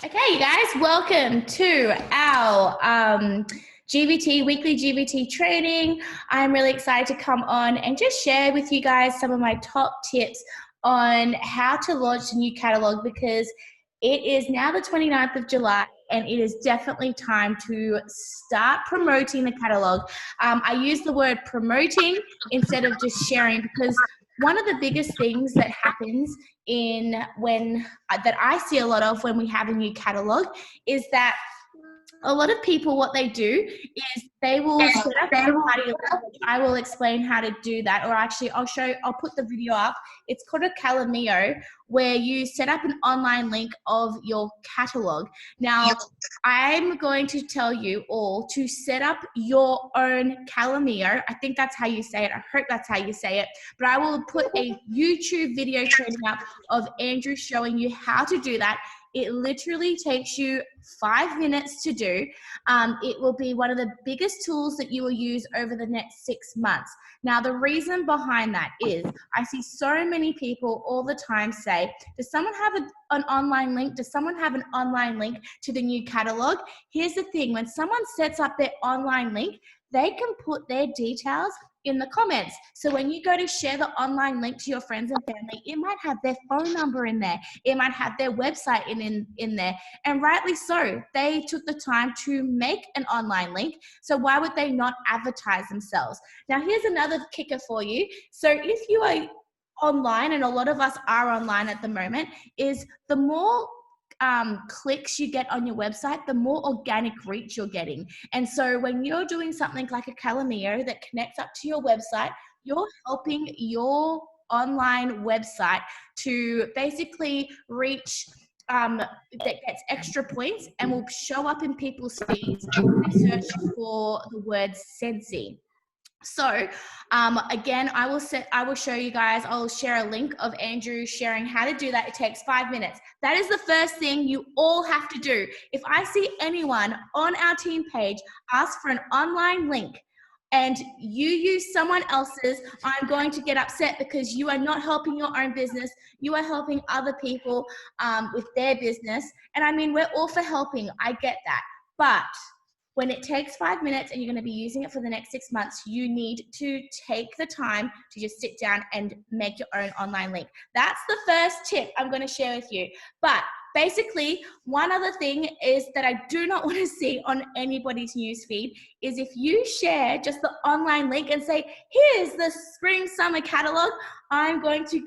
Okay, you guys, welcome to our weekly GBT training. I'm really excited to come on and just share with you guys some of my top tips on how to launch a new catalog, because it is now the 29th of July and it is definitely time to start promoting the catalog. I use the word promoting instead of just sharing, because one of the biggest things that happens that I see a lot of when we have a new catalog is that a lot of people, what they do is they will set up a party link, which I will explain how to do that. Or actually, I'll put the video up. It's called a Calamio, where you set up an online link of your catalog. Now, I'm going to tell you all to set up your own Calamio. I think that's how you say it. I hope that's how you say it. But I will put a YouTube video training up of Andrew showing you how to do that. It literally takes you 5 minutes to do. It will be one of the biggest tools that you will use over the next 6 months. Now, the reason behind that is I see so many people all the time say, does someone have an online link? Does someone have an online link to the new catalog? Here's the thing, when someone sets up their online link, they can put their details in the comments. So when you go to share the online link to your friends and family, it might have their phone number in there. It might have their website in there. And rightly so, they took the time to make an online link. So why would they not advertise themselves? Now, here's another kicker for you. So if you are online, and a lot of us are online at the moment, is the more clicks you get on your website, the more organic reach you're getting. And so when you're doing something like a Calamio that connects up to your website, you're helping your online website to basically reach that gets extra points and will show up in people's feeds when they search for the word Sensi. So again, I will show you guys, I'll share a link of Andrew sharing how to do that. It takes 5 minutes. That is the first thing you all have to do. If I see anyone on our team page ask for an online link and you use someone else's, I'm going to get upset, because you are not helping your own business. You are helping other people with their business. And I mean, we're all for helping. I get that. But when it takes 5 minutes and you're going to be using it for the next 6 months, you need to take the time to just sit down and make your own online link. That's the first tip I'm going to share with you. But basically, one other thing is that I do not want to see on anybody's newsfeed is if you share just the online link and say, here's the spring summer catalog, I'm going to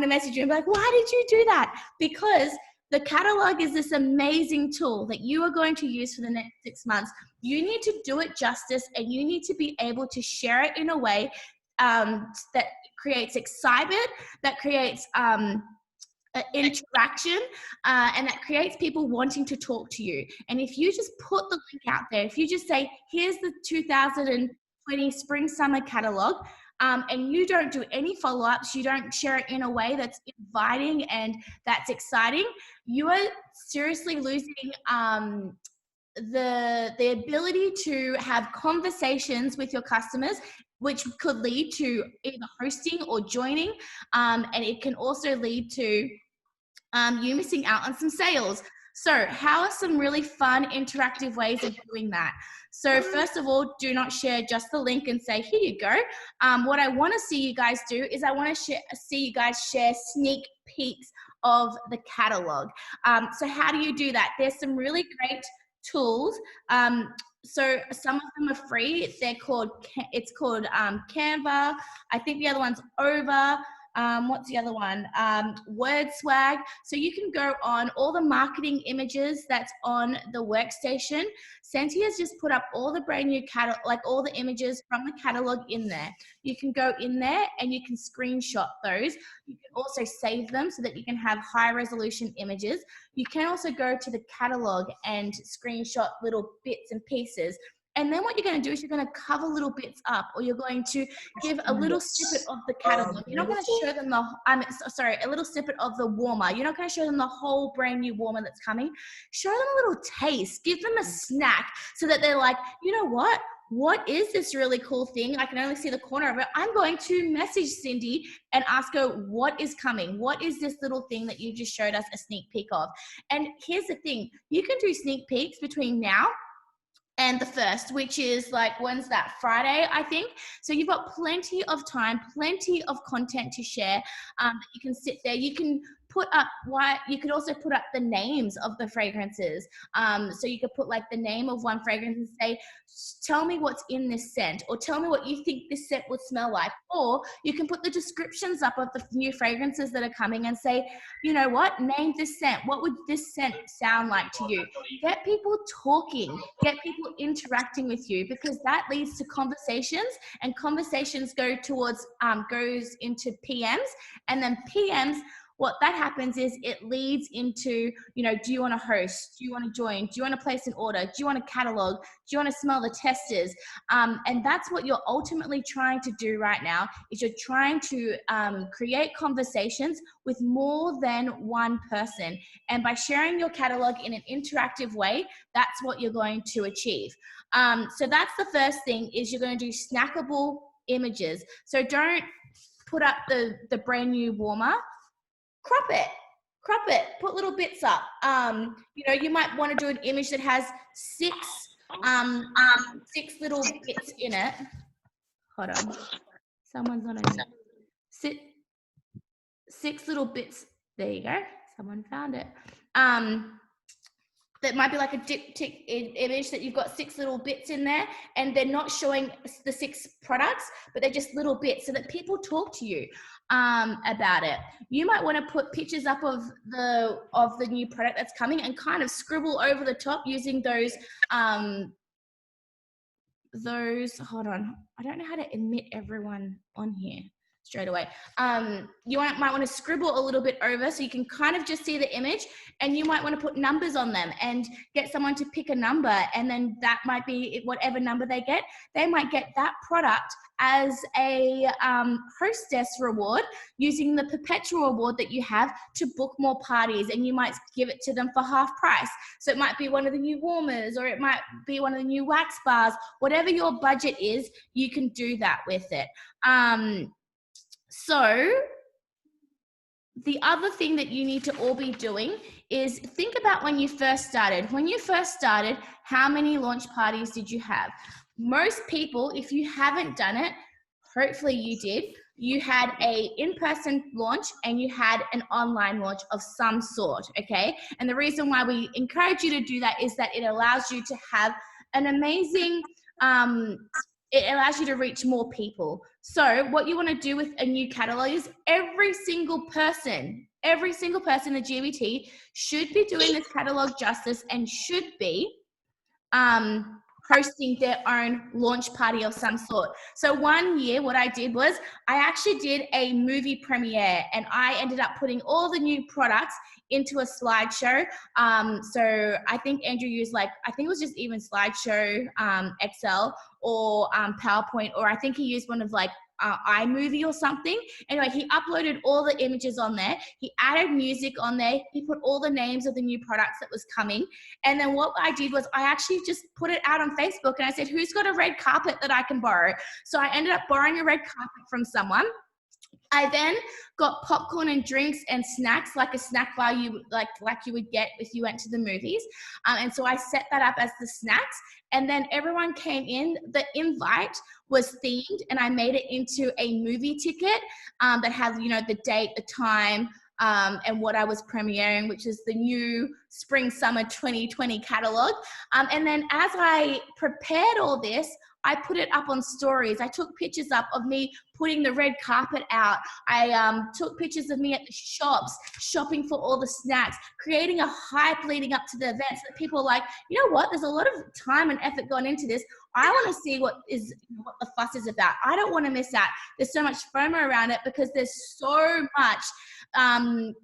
message you and be like, why did you do that? Because the catalog is this amazing tool that you are going to use for the next 6 months. You need to do it justice, and you need to be able to share it in a way that creates excitement, that creates interaction, and that creates people wanting to talk to you. And if you just put the link out there, if you just say, here's the 2020 spring summer catalog, and you don't do any follow-ups, you don't share it in a way that's inviting and that's exciting, you are seriously losing the ability to have conversations with your customers, which could lead to either hosting or joining, and it can also lead to you missing out on some sales. So how are some really fun interactive ways of doing that? So first of all, do not share just the link and say, here you go. What I want to see you guys do is I want to see you guys share sneak peeks of the catalog. So how do you do that? There's some really great tools. So some of them are free. It's called Canva. I think the other one's Over. What's the other one? Word Swag. So you can go on all the marketing images that's on the workstation. Senti has just put up all the brand new catalog, like all the images from the catalog in there. You can go in there and you can screenshot those. You can also save them so that you can have high resolution images. You can also go to the catalog and screenshot little bits and pieces. And then what you're going to do is you're going to cover little bits up, or you're going to give a little snippet of the catalog. You're not going to show them a little snippet of the warmer. You're not going to show them the whole brand new warmer that's coming. Show them a little taste. Give them a snack so that they're like, you know what? what is this really cool thing? I can only see the corner of it. I'm going to message Cindy and ask her what is coming. What is this little thing that you just showed us a sneak peek of? And here's the thing, you can do sneak peeks between now and the 1st, which is like, when's that? Friday, I think. So you've got plenty of time, plenty of content to share. You can sit there. You can put up you could also put up the names of the fragrances. So you could put like the name of one fragrance and say, tell me what's in this scent, or tell me what you think this scent would smell like. Or you can put the descriptions up of the new fragrances that are coming and say, you know what, name this scent. What would this scent sound like to you? Get people talking, get people interacting with you, because that leads to conversations, and conversations goes into PMs, and then PMs, what that happens is it leads into, do you want to host? Do you want to join? Do you want to place an order? Do you want to catalog? Do you want to smell the testers? And that's what you're ultimately trying to do right now, is you're trying to create conversations with more than one person. And by sharing your catalog in an interactive way, that's what you're going to achieve. So that's the first thing, is you're going to do snackable images. So don't put up the brand new warmer. Crop it, put little bits up. You might want to do an image that has six little bits in it. Hold on, someone's on a six little bits. There you go, someone found it. That might be like a diptych image that you've got 6 little bits in there, and they're not showing the 6 products, but they're just little bits so that people talk to you about it. You might want to put pictures up of the new product that's coming and kind of scribble over the top using those, hold on, I don't know how to admit everyone on here straight away. You might want to scribble a little bit over so you can kind of just see the image, and you might want to put numbers on them and get someone to pick a number, and then that might be whatever number they get. They might get that product as a hostess reward, using the perpetual reward that you have to book more parties, and you might give it to them for half price. So it might be one of the new warmers, or it might be one of the new wax bars. Whatever your budget is, you can do that with it. So the other thing that you need to all be doing is think about when you first started. When you first started, how many launch parties did you have? Most people, if you haven't done it, hopefully you did, you had a in-person launch and you had an online launch of some sort, okay? And the reason why we encourage you to do that is that it allows you to have an amazing, it allows you to reach more people. So what you want to do with a new catalog is every single person in the GBT should be doing this catalog justice and should be hosting their own launch party of some sort. So one year what I did was I actually did a movie premiere, and I ended up putting all the new products into a slideshow. So I think Andrew used I think it was just even slideshow, Excel, or PowerPoint, or I think he used one of iMovie or something. Anyway, he uploaded all the images on there. He added music on there. He put all the names of the new products that was coming. And then what I did was I actually just put it out on Facebook, and I said, who's got a red carpet that I can borrow? So I ended up borrowing a red carpet from someone. I then got popcorn and drinks and snacks, like a snack bar you would get if you went to the movies. And so I set that up as the snacks, and then everyone came in. The invite was themed, and I made it into a movie ticket that has, the date, the time, and what I was premiering, which is the new Spring Summer 2020 catalog. And then as I prepared all this, I put it up on stories. I took pictures up of me putting the red carpet out. I took pictures of me at the shops, shopping for all the snacks, creating a hype leading up to the event so that people are like, you know what, there's a lot of time and effort gone into this. I want to see what the fuss is about. I don't want to miss out. There's so much FOMO around it because there's so much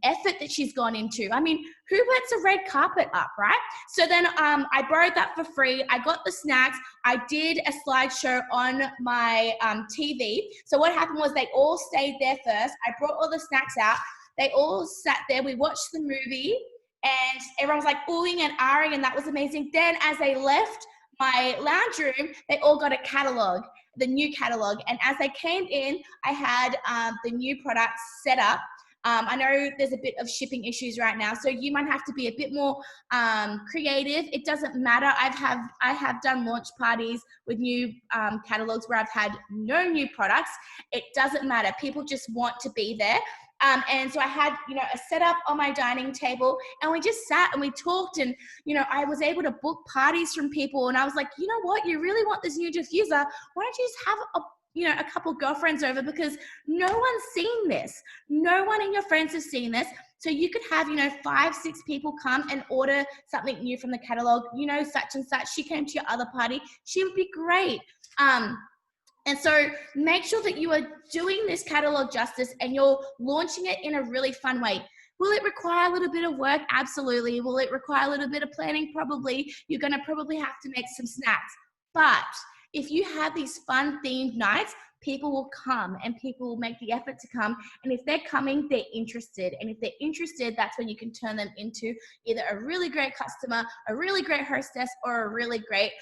effort that she's gone into. I mean, who puts a red carpet up, right? So then I borrowed that for free. I got the snacks. I did a slideshow on my TV. So what happened was they all stayed there first. I brought all the snacks out. They all sat there. We watched the movie, and everyone was like oohing and ahhing, and that was amazing. Then as they left, my lounge room, they all got a catalog, the new catalog. And as they came in, I had the new products set up. I know there's a bit of shipping issues right now, so you might have to be a bit more creative. It doesn't matter. I have done launch parties with new catalogs where I've had no new products. It doesn't matter. People just want to be there. And so I had, a setup on my dining table, and we just sat and we talked, and, I was able to book parties from people. And I was like, you know what, you really want this new diffuser? Why don't you just have a couple girlfriends over, because no one's seen this. No one in your friends has seen this. So you could have, 5, 6 people come and order something new from the catalog, such and such. She came to your other party. She would be great. And so make sure that you are doing this catalog justice and you're launching it in a really fun way. Will it require a little bit of work? Absolutely. Will it require a little bit of planning? Probably. You're going to probably have to make some snacks. But if you have these fun themed nights, people will come and people will make the effort to come. And if they're coming, they're interested. And if they're interested, that's when you can turn them into either a really great customer, a really great hostess, or a really great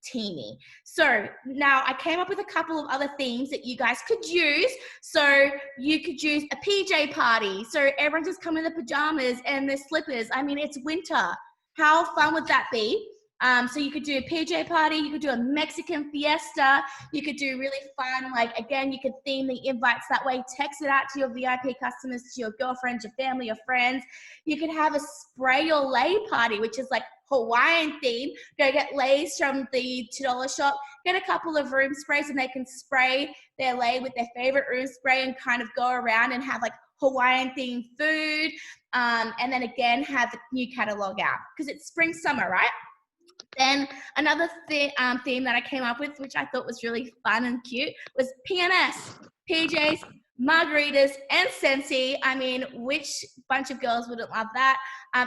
teenie. So now I came up with a couple of other themes that you guys could use. So you could use a PJ party. So everyone just come in their pajamas and their slippers. I mean, it's winter. How fun would that be? So you could do a PJ party, you could do a Mexican fiesta, you could do really fun, again, you could theme the invites that way, text it out to your VIP customers, to your girlfriends, your family, your friends. You could have a spray or lay party, which is like Hawaiian theme. Go get lays from the $2 shop, get a couple of room sprays, and they can spray their lay with their favorite room spray and kind of go around and have Hawaiian themed food. And then again, have the new catalog out because it's spring, summer, right? Then another theme that I came up with, which I thought was really fun and cute, was PMS, PJs, margaritas, and Scentsy. I mean, which bunch of girls wouldn't love that?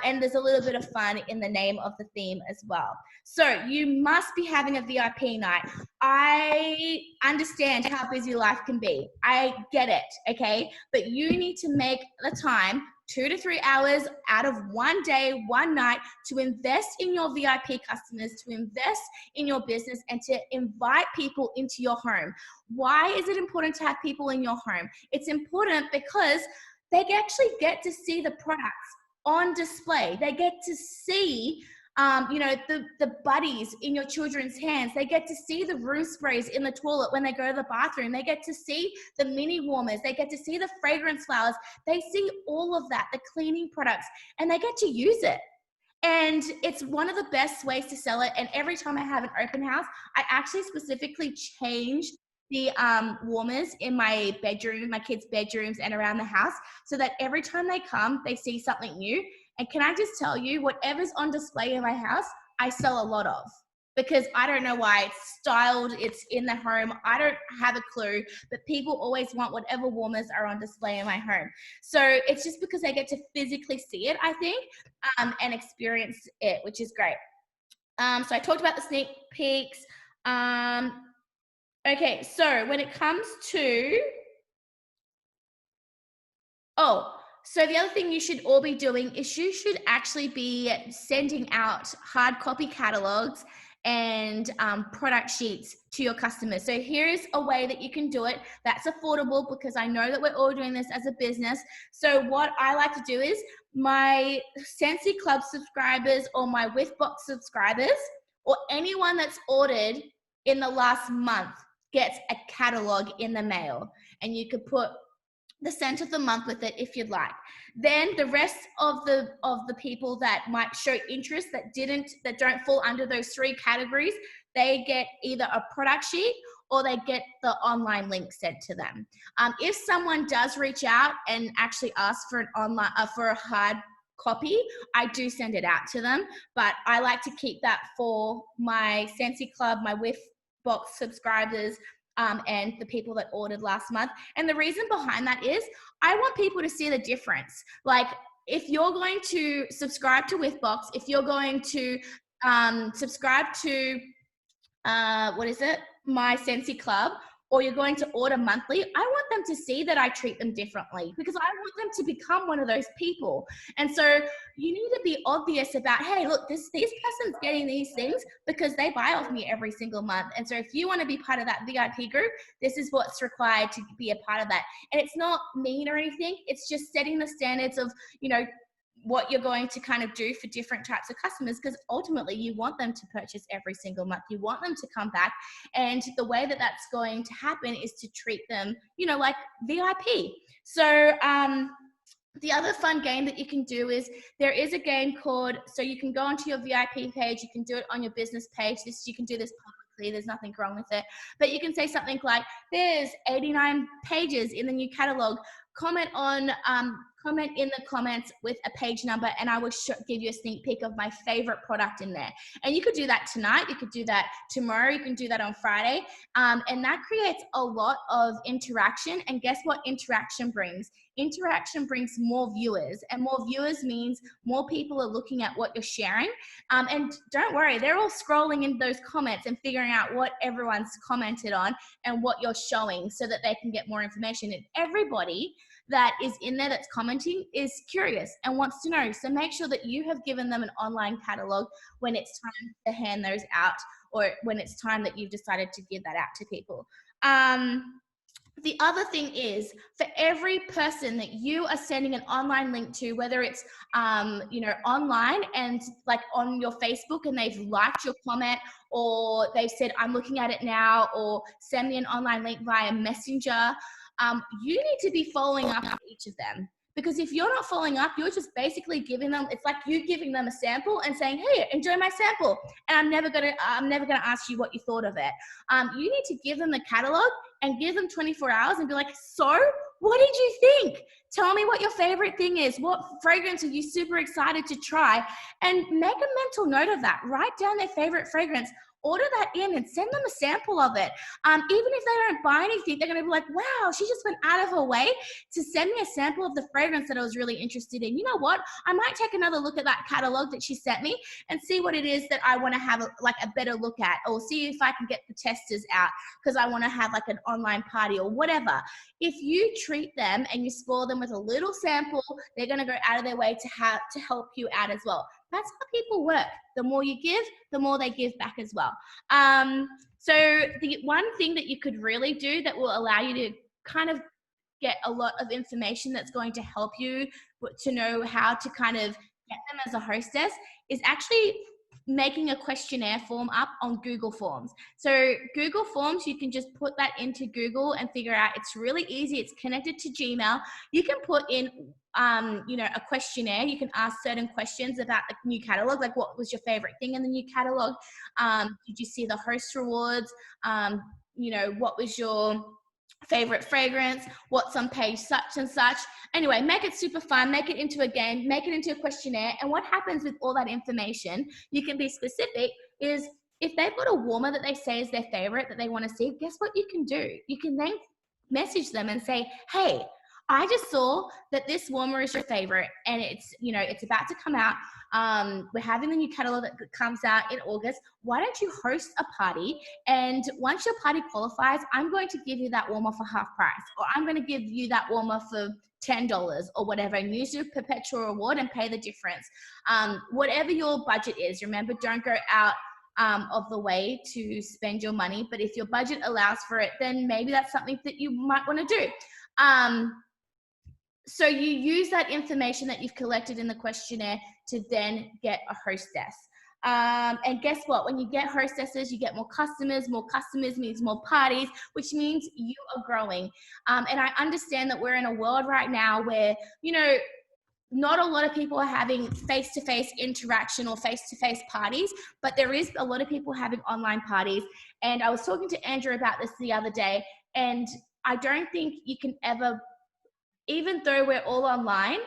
And there's a little bit of fun in the name of the theme as well. So you must be having a VIP night. I understand how busy life can be. I get it, okay? But you need to make the time, 2 to 3 hours out of one day, one night, to invest in your VIP customers, to invest in your business, and to invite people into your home. Why is it important to have people in your home? It's important because they actually get to see the products on display. They get to see the buddies in your children's hands. They get to see the room sprays in the toilet when they go to the bathroom. They get to see the mini warmers. They get to see the fragrance flowers. They see all of that, the cleaning products, and they get to use it. And it's one of the best ways to sell it. And every time I have an open house, I actually specifically change the warmers in my bedroom, my kids' bedrooms, and around the house, so that every time they come, they see something new. And can I just tell you, whatever's on display in my house, I sell a lot of, because I don't know why. It's styled, it's in the home. I don't have a clue, but people always want whatever warmers are on display in my home. So it's just because they get to physically see it, I think, and experience it, which is great. So I talked about the sneak peeks. Okay, so when it comes to, so the other thing you should all be doing is you should actually be sending out hard copy catalogs and product sheets to your customers. So here's a way that you can do it that's affordable, because I know that we're all doing this as a business. So what I like to do is my Scentsy Club subscribers or my Whiffbox subscribers or anyone that's ordered in the last month gets a catalog in the mail, and you could put the scent of the month with it if you'd like. Then the rest of the people that might show interest that don't fall under those 3 categories, they get either a product sheet or they get the online link sent to them. If someone does reach out and actually ask for for a hard copy, I do send it out to them, but I like to keep that for my Scentsy Club, my Whiffbox subscribers, and the people that ordered last month. And the reason behind that is I want people to see the difference. Like, if you're going to subscribe to Whiffbox, if you're going to subscribe to, my Scentsy Club, or you're going to order monthly, I want them to see that I treat them differently, because I want them to become one of those people. And so you need to be obvious about, hey, look, this person's getting these things because they buy off me every single month. And so if you want to be part of that VIP group, this is what's required to be a part of that. And it's not mean or anything. It's just setting the standards of, you know, what you're going to kind of do for different types of customers, because ultimately you want them to purchase every single month. You want them to come back. And the way that that's going to happen is to treat them, you know, like VIP. So, the other fun game that you can do is, there is a game called, so you can go onto your VIP page, you can do it on your business page. You can do this publicly, there's nothing wrong with it. But you can say something like, there's 89 pages in the new catalog. Comment in the comments with a page number, and I will give you a sneak peek of my favorite product in there. And you could do that tonight, you could do that tomorrow, you can do that on Friday. And that creates a lot of interaction. And guess what interaction brings? Interaction brings more viewers, and more viewers means more people are looking at what you're sharing. And don't worry, they're all scrolling in those comments and figuring out what everyone's commented on and what you're showing, so that they can get more information. And everybody that is in there that's commenting is curious and wants to know. So make sure that you have given them an online catalog when it's time to hand those out, or when it's time that you've decided to give that out to people. The other thing is, for every person that you are sending an online link to, whether it's, you know, online and like on your Facebook, and they've liked your comment, or they've said, I'm looking at it now, or send me an online link via Messenger, you need to be following up with each of them. Because if you're not following up, you're just basically giving them, it's like you giving them a sample and saying, hey, enjoy my sample. And I'm never gonna ask you what you thought of it. You need to give them the catalog and give them 24 hours and be like, so what did you think? Tell me what your favorite thing is. What fragrance are you super excited to try? And make a mental note of that. Write down their favorite fragrance. Order that in and send them a sample of it. Even if they don't buy anything, they're going to be like, wow, she just went out of her way to send me a sample of the fragrance that I was really interested in. You know what? I might take another look at that catalog that she sent me and see what it is that I want to have a better look at, or see if I can get the testers out because I want to have like an online party or whatever. If you treat them and you spoil them with a little sample, they're going to go out of their way to help you out as well. That's how people work. The more you give, the more they give back as well. So the one thing that you could really do that will allow you to kind of get a lot of information that's going to help you to know how to kind of get them as a hostess is actually making a questionnaire form up on Google Forms. So Google Forms, you can just put that into Google and figure out. It's really easy. It's connected to Gmail. You can put in, you know, a questionnaire. You can ask certain questions about the new catalog, like what was your favorite thing in the new catalog? Did you see the host rewards? You know, what was your favorite fragrance? What's on page such and such? Anyway, make it super fun, make it into a game, make it into a questionnaire. And what happens with all that information, you can be specific, is if they've got a warmer that they say is their favorite that they want to see, guess what you can do? You can then message them and say, hey, I just saw that this warmer is your favorite and it's, you know, it's about to come out. We're having the new catalog that comes out in August. Why don't you host a party? And once your party qualifies, I'm going to give you that warmer for half price, or I'm going to give you that warmer for $10 or whatever, and use your perpetual reward and pay the difference. Whatever your budget is, remember, don't go out of the way to spend your money. But if your budget allows for it, then maybe that's something that you might want to do. So you use that information that you've collected in the questionnaire to then get a hostess. And guess what? When you get hostesses, you get more customers. More customers means more parties, which means you are growing. And I understand that we're in a world right now where, you know, not a lot of people are having face-to-face interaction or face-to-face parties, but there is a lot of people having online parties. And I was talking to Andrew about this the other day, and I don't think you can ever, even though we're all online,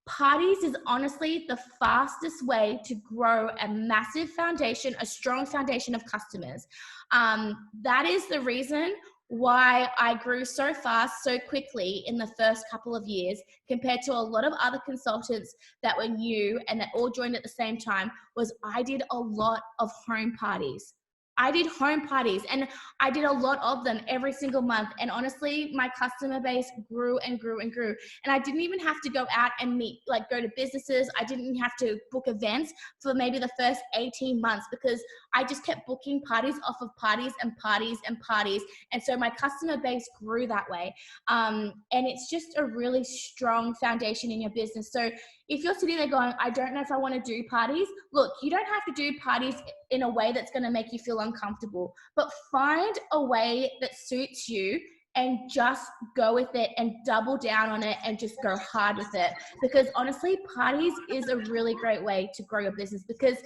parties is honestly the fastest way to grow a massive foundation, a strong foundation of customers. That is the reason why I grew so fast, so quickly in the first couple of years compared to a lot of other consultants that were new and that all joined at the same time, was I did a lot of home parties. I did home parties, and I did a lot of them every single month. And honestly, my customer base grew and grew and grew. And I didn't even have to go out and meet, like go to businesses. I didn't have to book events for maybe the first 18 months because I just kept booking parties off of parties and parties and parties. And so my customer base grew that way. And it's just a really strong foundation in your business. So if you're sitting there going, I don't know if I want to do parties, look, you don't have to do parties in a way that's going to make you feel uncomfortable, but find a way that suits you and just go with it and double down on it and just go hard with it. Because honestly, parties is a really great way to grow your business because,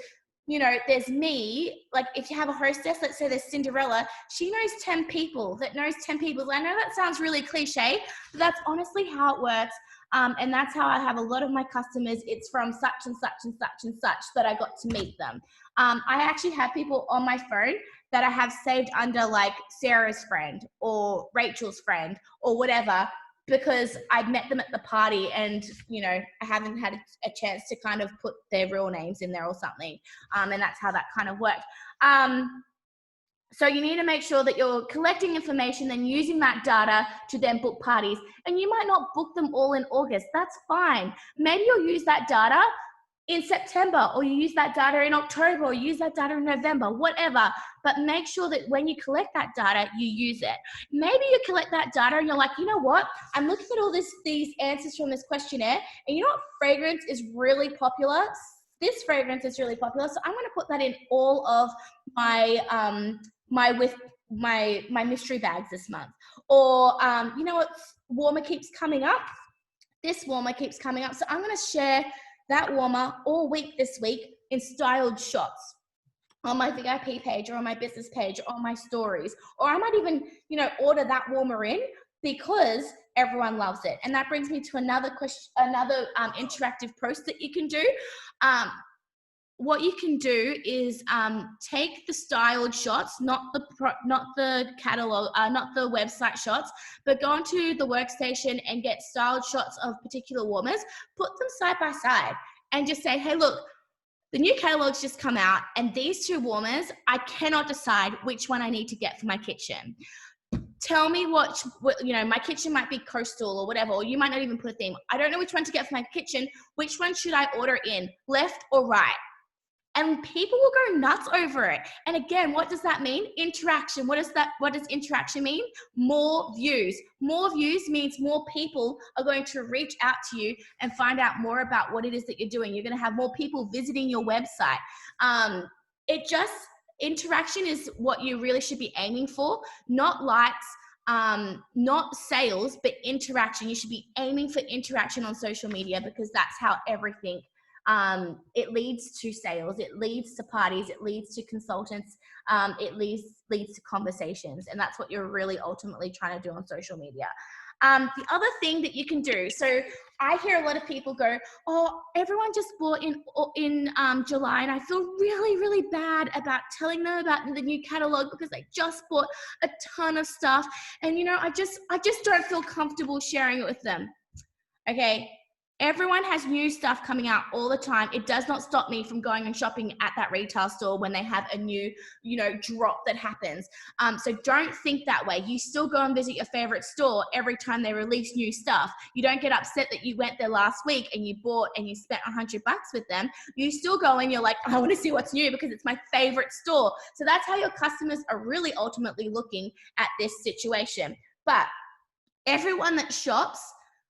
you know, there's me, like if you have a hostess, let's say there's Cinderella, she knows 10 people that knows 10 people. I know that sounds really cliche, but that's honestly how it works. And that's how I have a lot of my customers. It's from such and such and such and such that I got to meet them. I actually have people on my phone that I have saved under like Sarah's friend or Rachel's friend or whatever, because I met them at the party and, you know, I haven't had a chance to kind of put their real names in there or something. And that's how that kind of worked. So you need to make sure that you're collecting information, then using that data to then book parties. And you might not book them all in August. That's fine. Maybe you'll use that data in September, or you use that data in October, or use that data in November, whatever. But make sure that when you collect that data, you use it. Maybe you collect that data and you're like, you know what? I'm looking at all these answers from this questionnaire, and you know what fragrance is really popular? This fragrance is really popular, so I'm going to put that in all of my my mystery bags this month. Or you know what warmer keeps coming up? This warmer keeps coming up, so I'm going to share that warmer all week this week in styled shots on my VIP page or on my business page or on my stories. Or I might even, you know, order that warmer in because everyone loves it. And that brings me to another question, another interactive post that you can do. What you can do is take the styled shots, not the catalog, not the website shots, but go onto the workstation and get styled shots of particular warmers, put them side by side and just say, hey, look, the new catalog's just come out and these two warmers, I cannot decide which one I need to get for my kitchen. Tell me what, you know, my kitchen might be coastal or whatever, or you might not even put a theme. I don't know which one to get for my kitchen. Which one should I order in, left or right? And people will go nuts over it. And again, what does that mean? Interaction. What does interaction mean? More views. More views means more people are going to reach out to you and find out more about what it is that you're doing. You're going to have more people visiting your website. Interaction is what you really should be aiming for, not likes, not sales, but interaction. You should be aiming for interaction on social media because that's how everything it leads to sales, it leads to parties, it leads to consultants, it leads to conversations. And that's what you're really ultimately trying to do on social media. The other thing that you can do, so I hear a lot of people go, oh, everyone just bought in July, and I feel really, really bad about telling them about the new catalog because they just bought a ton of stuff. And, you know, I just don't feel comfortable sharing it with them. Okay. Everyone has new stuff coming out all the time. It does not stop me from going and shopping at that retail store when they have a new, you know, drop that happens. So don't think that way. You still go and visit your favorite store every time they release new stuff. You don't get upset that you went there last week and you bought and you spent $100 with them. You still go and you're like, I want to see what's new because it's my favorite store. So that's how your customers are really ultimately looking at this situation. But everyone that shops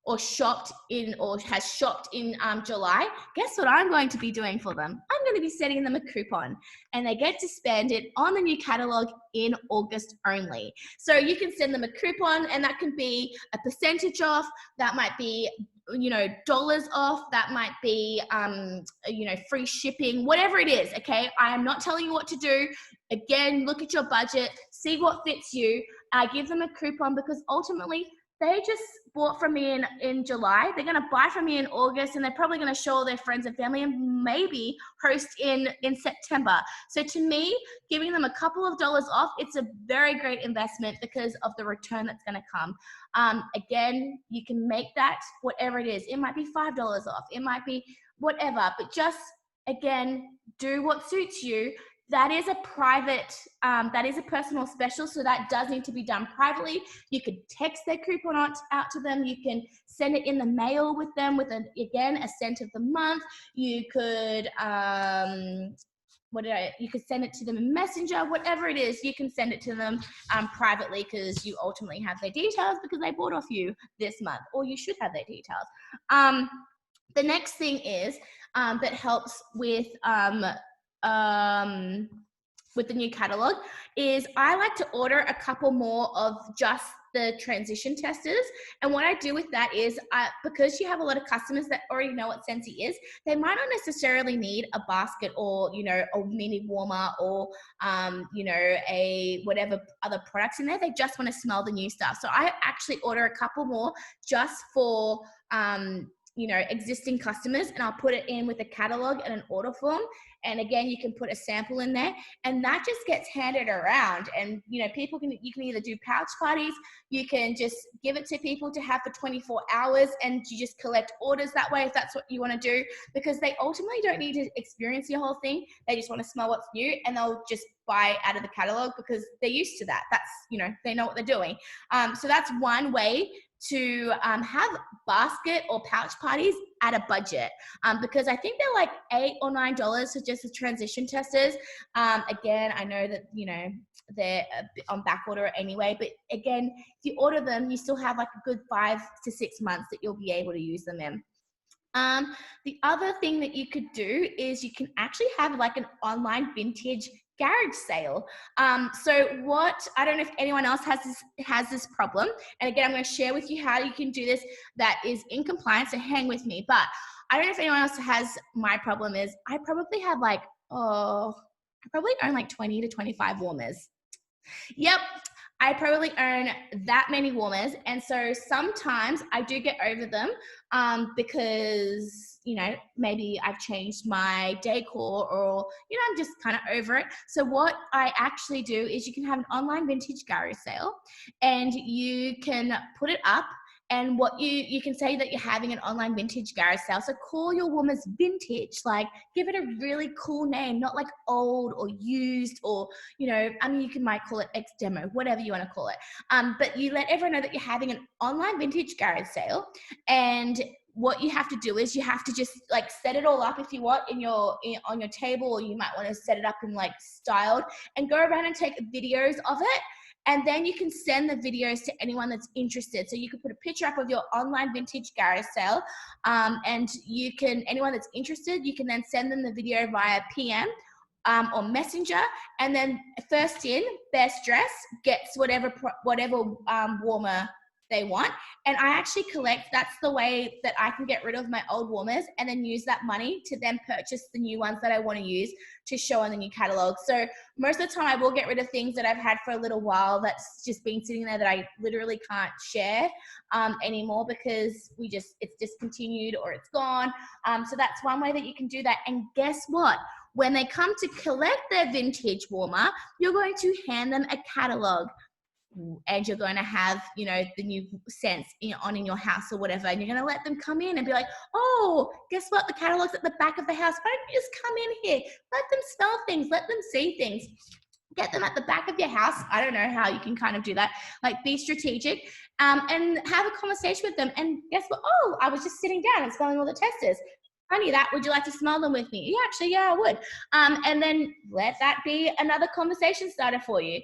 or shopped in or has shopped in July, guess what I'm going to be doing for them? I'm going to be sending them a coupon and they get to spend it on the new catalog in August only. So you can send them a coupon and that can be a percentage off, that might be, you know, dollars off, that might be, you know, free shipping, whatever it is, okay? I am not telling you what to do. Again, look at your budget, see what fits you. Give them a coupon because ultimately they just bought from me in July. They're going to buy from me in August and they're probably going to show all their friends and family and maybe host in September. So to me, giving them a couple of dollars off, it's a very great investment because of the return that's going to come. Again, you can make that whatever it is. It might be $5 off. It might be whatever, but just, again, do what suits you. That is a private, that is a personal special, so that does need to be done privately. You could text their coupon out to them. You can send it in the mail with them with, again, a cent of the month. You could, you could send it to them in Messenger, whatever it is, you can send it to them privately, because you ultimately have their details because they bought off you this month, or you should have their details. The next thing is that helps with the new catalog is I like to order a couple more of just the transition testers. And what I do with that is because you have a lot of customers that already know what Scentsy is, they might not necessarily need a basket or, you know, a mini warmer or, you know, a whatever other products in there. They just want to smell the new stuff. So I actually order a couple more just for, you know, existing customers, and I'll put it in with a catalog and an order form. And again, you can put a sample in there, and that just gets handed around. And, you know, you can either do pouch parties, you can just give it to people to have for 24 hours, and you just collect orders that way if that's what you want to do, because they ultimately don't need to experience your whole thing. They just want to smell what's new, and they'll just buy out of the catalog because they're used to that. That's, you know, they know what they're doing. So that's one way to have basket or pouch parties at a budget, because I think they're like $8 or $9 for just the transition testers. Again, I know that, you know, they're on back order anyway, but again, if you order them, you still have like a good 5 to 6 months that you'll be able to use them in. The other thing that you could do is you can actually have like an online vintage garage sale. So what, I don't know if anyone else has this problem. And again, I'm going to share with you how you can do this that is in compliance, so hang with me. But I don't know if anyone else has my problem is I probably have like, I probably own like 20 to 25 warmers. Yep, I probably own that many warmers. And so sometimes I do get over them because, you know, maybe I've changed my decor or, you know, I'm just kind of over it. So what I actually do is you can have an online vintage garage sale, and you can put it up. And what you can say that you're having an online vintage garage sale. So call your warmers vintage, like give it a really cool name, not like old or used or, you know, I mean, you might call it X demo, whatever you want to call it. But you let everyone know that you're having an online vintage garage sale. And what you have to do is you have to just like set it all up if you want on your table, or you might want to set it up in like styled, and go around and take videos of it. And then you can send the videos to anyone that's interested. So you can put a picture up of your online vintage garage sale, and you can, anyone that's interested, you can then send them the video via PM or Messenger, and then first in, best dress gets whatever warmer they want. And I actually collect, that's the way that I can get rid of my old warmers and then use that money to then purchase the new ones that I want to use to show on the new catalog. So most of the time I will get rid of things that I've had for a little while that's just been sitting there that I literally can't share anymore because it's discontinued or it's gone. So that's one way that you can do that. And guess what? When they come to collect their vintage warmer, you're going to hand them a catalog. And you're going to have, you know, the new scents on in your house or whatever, and you're going to let them come in and be like, oh, guess what? The catalog's at the back of the house. Why don't you just come in here? Let them smell things. Let them see things. Get them at the back of your house. I don't know how you can kind of do that. Like, be strategic and have a conversation with them. And guess what? Oh, I was just sitting down and smelling all the testers. Honey, would you like to smell them with me? Yeah, I would. And then let that be another conversation starter for you.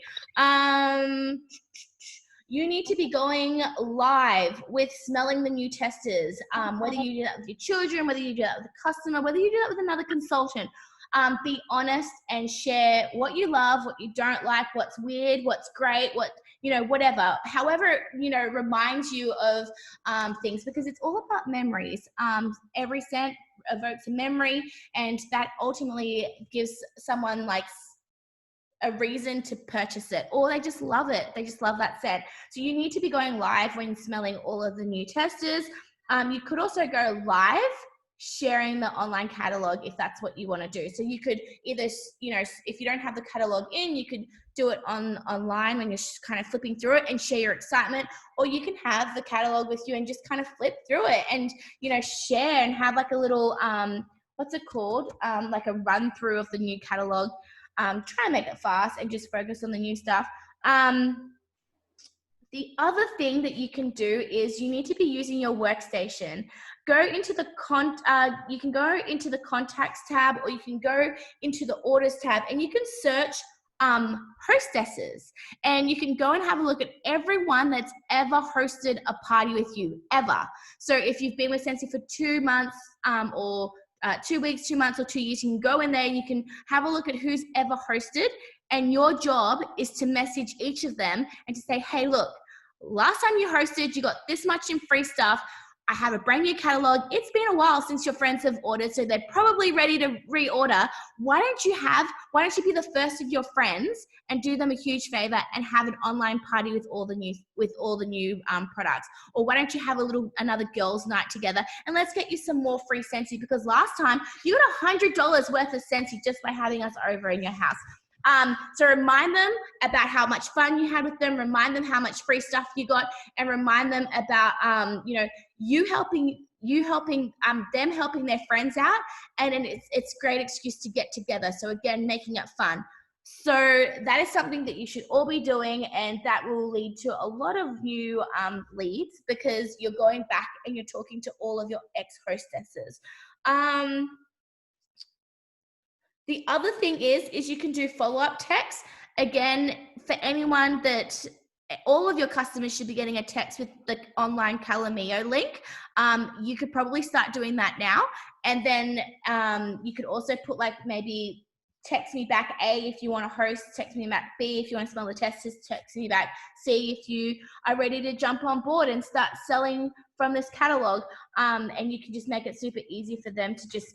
You need to be going live with smelling the new testers, whether you do that with your children, whether you do that with a customer, whether you do that with another consultant. Be honest and share what you love, what you don't like, what's weird, what's great, what, you know, whatever, however, you know, reminds you of things, because it's all about memories. Every scent evokes a memory, and that ultimately gives someone like a reason to purchase it, or they just love it. They just love that scent. So you need to be going live when smelling all of the new testers. You could also go live sharing the online catalog if that's what you want to do. So you could either, you know, if you don't have the catalog in, you could do it online when you're kind of flipping through it and share your excitement, or you can have the catalog with you and just kind of flip through it and, you know, share and have like a little, what's it called? Like a run through of the new catalog. try and make it fast and just focus on the new stuff. The other thing that you can do is you need to be using your workstation. Go into the you can go into the contacts tab, or you can go into the orders tab, and you can search hostesses, and you can go and have a look at everyone that's ever hosted a party with you, ever. So if you've been with Sensi for 2 months or 2 weeks, 2 months, or 2 years, you can go in there and you can have a look at who's ever hosted, and your job is to message each of them and to say, hey, look, last time you hosted, you got this much in free stuff. I have a brand new catalog. It's been a while since your friends have ordered, so they're probably ready to reorder. Why don't you be the first of your friends and do them a huge favor and have an online party with all the new products? Or why don't you have another girls' night together, and let's get you some more free Sensi, because last time you got $100 worth of Sensi just by having us over in your house. So remind them about how much fun you had with them, remind them how much free stuff you got, and remind them about, you helping them helping their friends out. And it's a great excuse to get together. So again, making it fun. So that is something that you should all be doing, and that will lead to a lot of new leads, because you're going back and you're talking to all of your ex-hostesses. The other thing is you can do follow-up texts. Again, for anyone that all of your customers should be getting a text with the online Calamio link. You could probably start doing that now. And then you could also put maybe text me back A if you want to host, text me back B if you want to smell the test, just text me back C if you are ready to jump on board and start selling from this catalog. And you can just make it super easy for them to just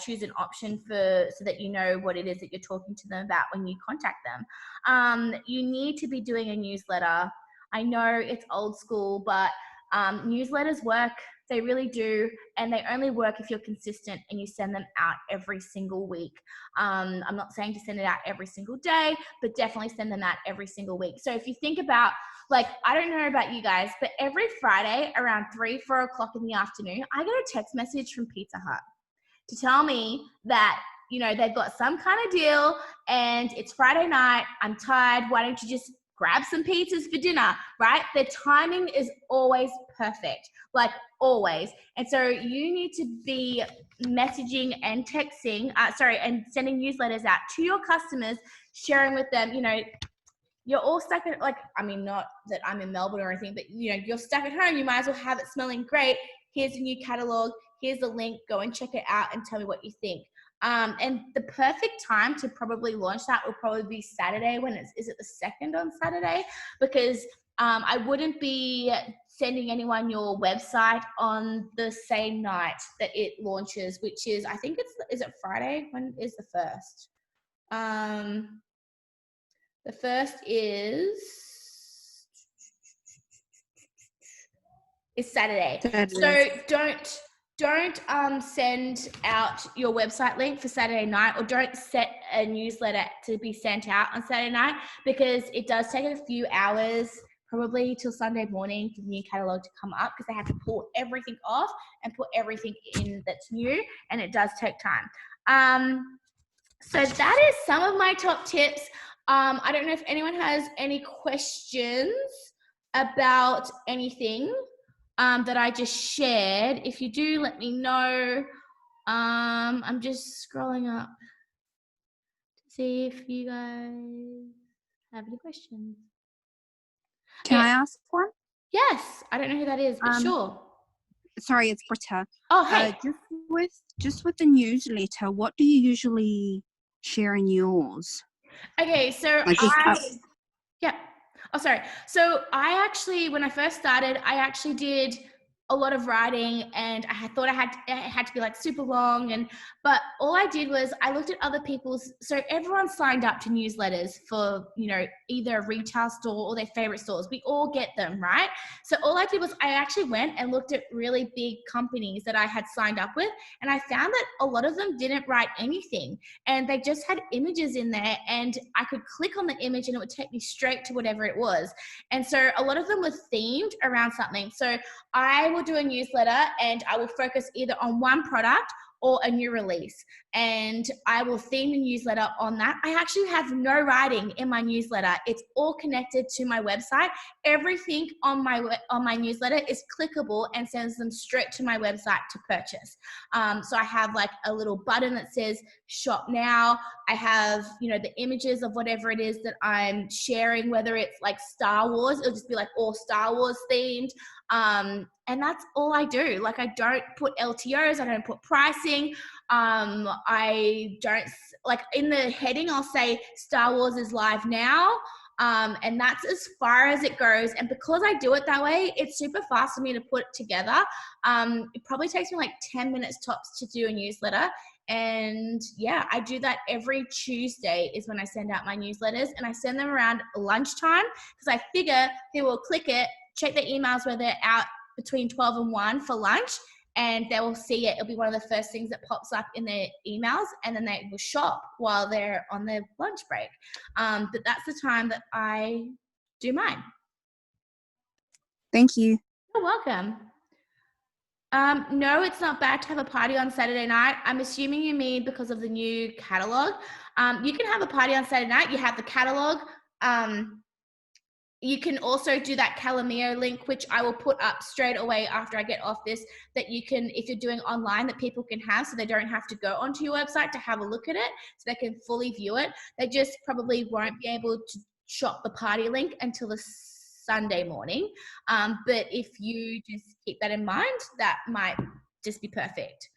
choose an option so that you know what it is that you're talking to them about when you contact them. You need to be doing a newsletter. I know it's old school, but newsletters work. They really do, and they only work if you're consistent and you send them out every single week. I'm not saying to send it out every single day, but definitely send them out every single week. So if you think about, I don't know about you guys, but every Friday around 3-4 o'clock in the afternoon, I get a text message from Pizza Hut to tell me that, they've got some kind of deal and it's Friday night, I'm tired, why don't you just grab some pizzas for dinner, right? The timing is always perfect, always. And so you need to be messaging and texting, and sending newsletters out to your customers, sharing with them, you're all stuck at, not that I'm in Melbourne or anything, but you're stuck at home, you might as well have it smelling great. Here's a new catalog, here's a link, go and check it out and tell me what you think. And the perfect time to probably launch that will probably be Saturday, is it the 2nd on Saturday? Because I wouldn't be sending anyone your website on the same night that it launches, which is, I think is it Friday? When is the 1st? The 1st is Saturday. So don't send out your website link for Saturday night, or don't set a newsletter to be sent out on Saturday night, because it does take a few hours, probably till Sunday morning, for the new catalog to come up, because they have to pull everything off and put everything in that's new, and it does take time. So that is some of my top tips. I don't know if anyone has any questions about anything that I just shared. If you do, let me know. I'm just scrolling up to see if you guys have any questions. Can I ask one? Yes, I don't know who that is, but sure. Sorry, it's Britta. Oh, hey. Just with the newsletter, what do you usually share in yours? Okay, so yeah. Oh, sorry. So I actually, when I first started, I actually did a lot of writing, and I thought it had to be super long, but all I did was I looked at other people's, so everyone signed up to newsletters for, either a retail store or their favorite stores. We all get them, right? So all I did was I actually went and looked at really big companies that I had signed up with, and I found that a lot of them didn't write anything, and they just had images in there, and I could click on the image and it would take me straight to whatever it was. And so a lot of them were themed around something. So I will do a newsletter and I will focus either on one product or a new release, and I will theme the newsletter on that. I actually have no writing in my newsletter. It's all connected to my website. Everything on my newsletter is clickable and sends them straight to my website to purchase. So I have like a little button that says shop now. I have, you know, the images of whatever it is that I'm sharing, whether it's like Star Wars, it'll just be like all Star Wars themed. And that's all I do. Like, I don't put LTOs, I don't put pricing. I don't, like, in the heading, I'll say Star Wars is live now. And that's as far as it goes. And because I do it that way, it's super fast for me to put together. It probably takes me like 10 minutes tops to do a newsletter. And yeah, I do that every Tuesday is when I send out my newsletters, and I send them around lunchtime because I figure they will click it, check their emails where they're out between 12 and 1 for lunch, and they will see it. It'll be one of the first things that pops up in their emails, and then they will shop while they're on their lunch break. But that's the time that I do mine. Thank you. You're welcome. No, it's not bad to have a party on Saturday night. I'm assuming you mean because of the new catalog. You can have a party on Saturday night. You have the catalog. You can also do that Calamio link, which I will put up straight away after I get off this, that you can, if you're doing online, that people can have, so they don't have to go onto your website to have a look at it, so they can fully view it. They just probably won't be able to shop the party link until the Sunday morning. But if you just keep that in mind, that might just be perfect.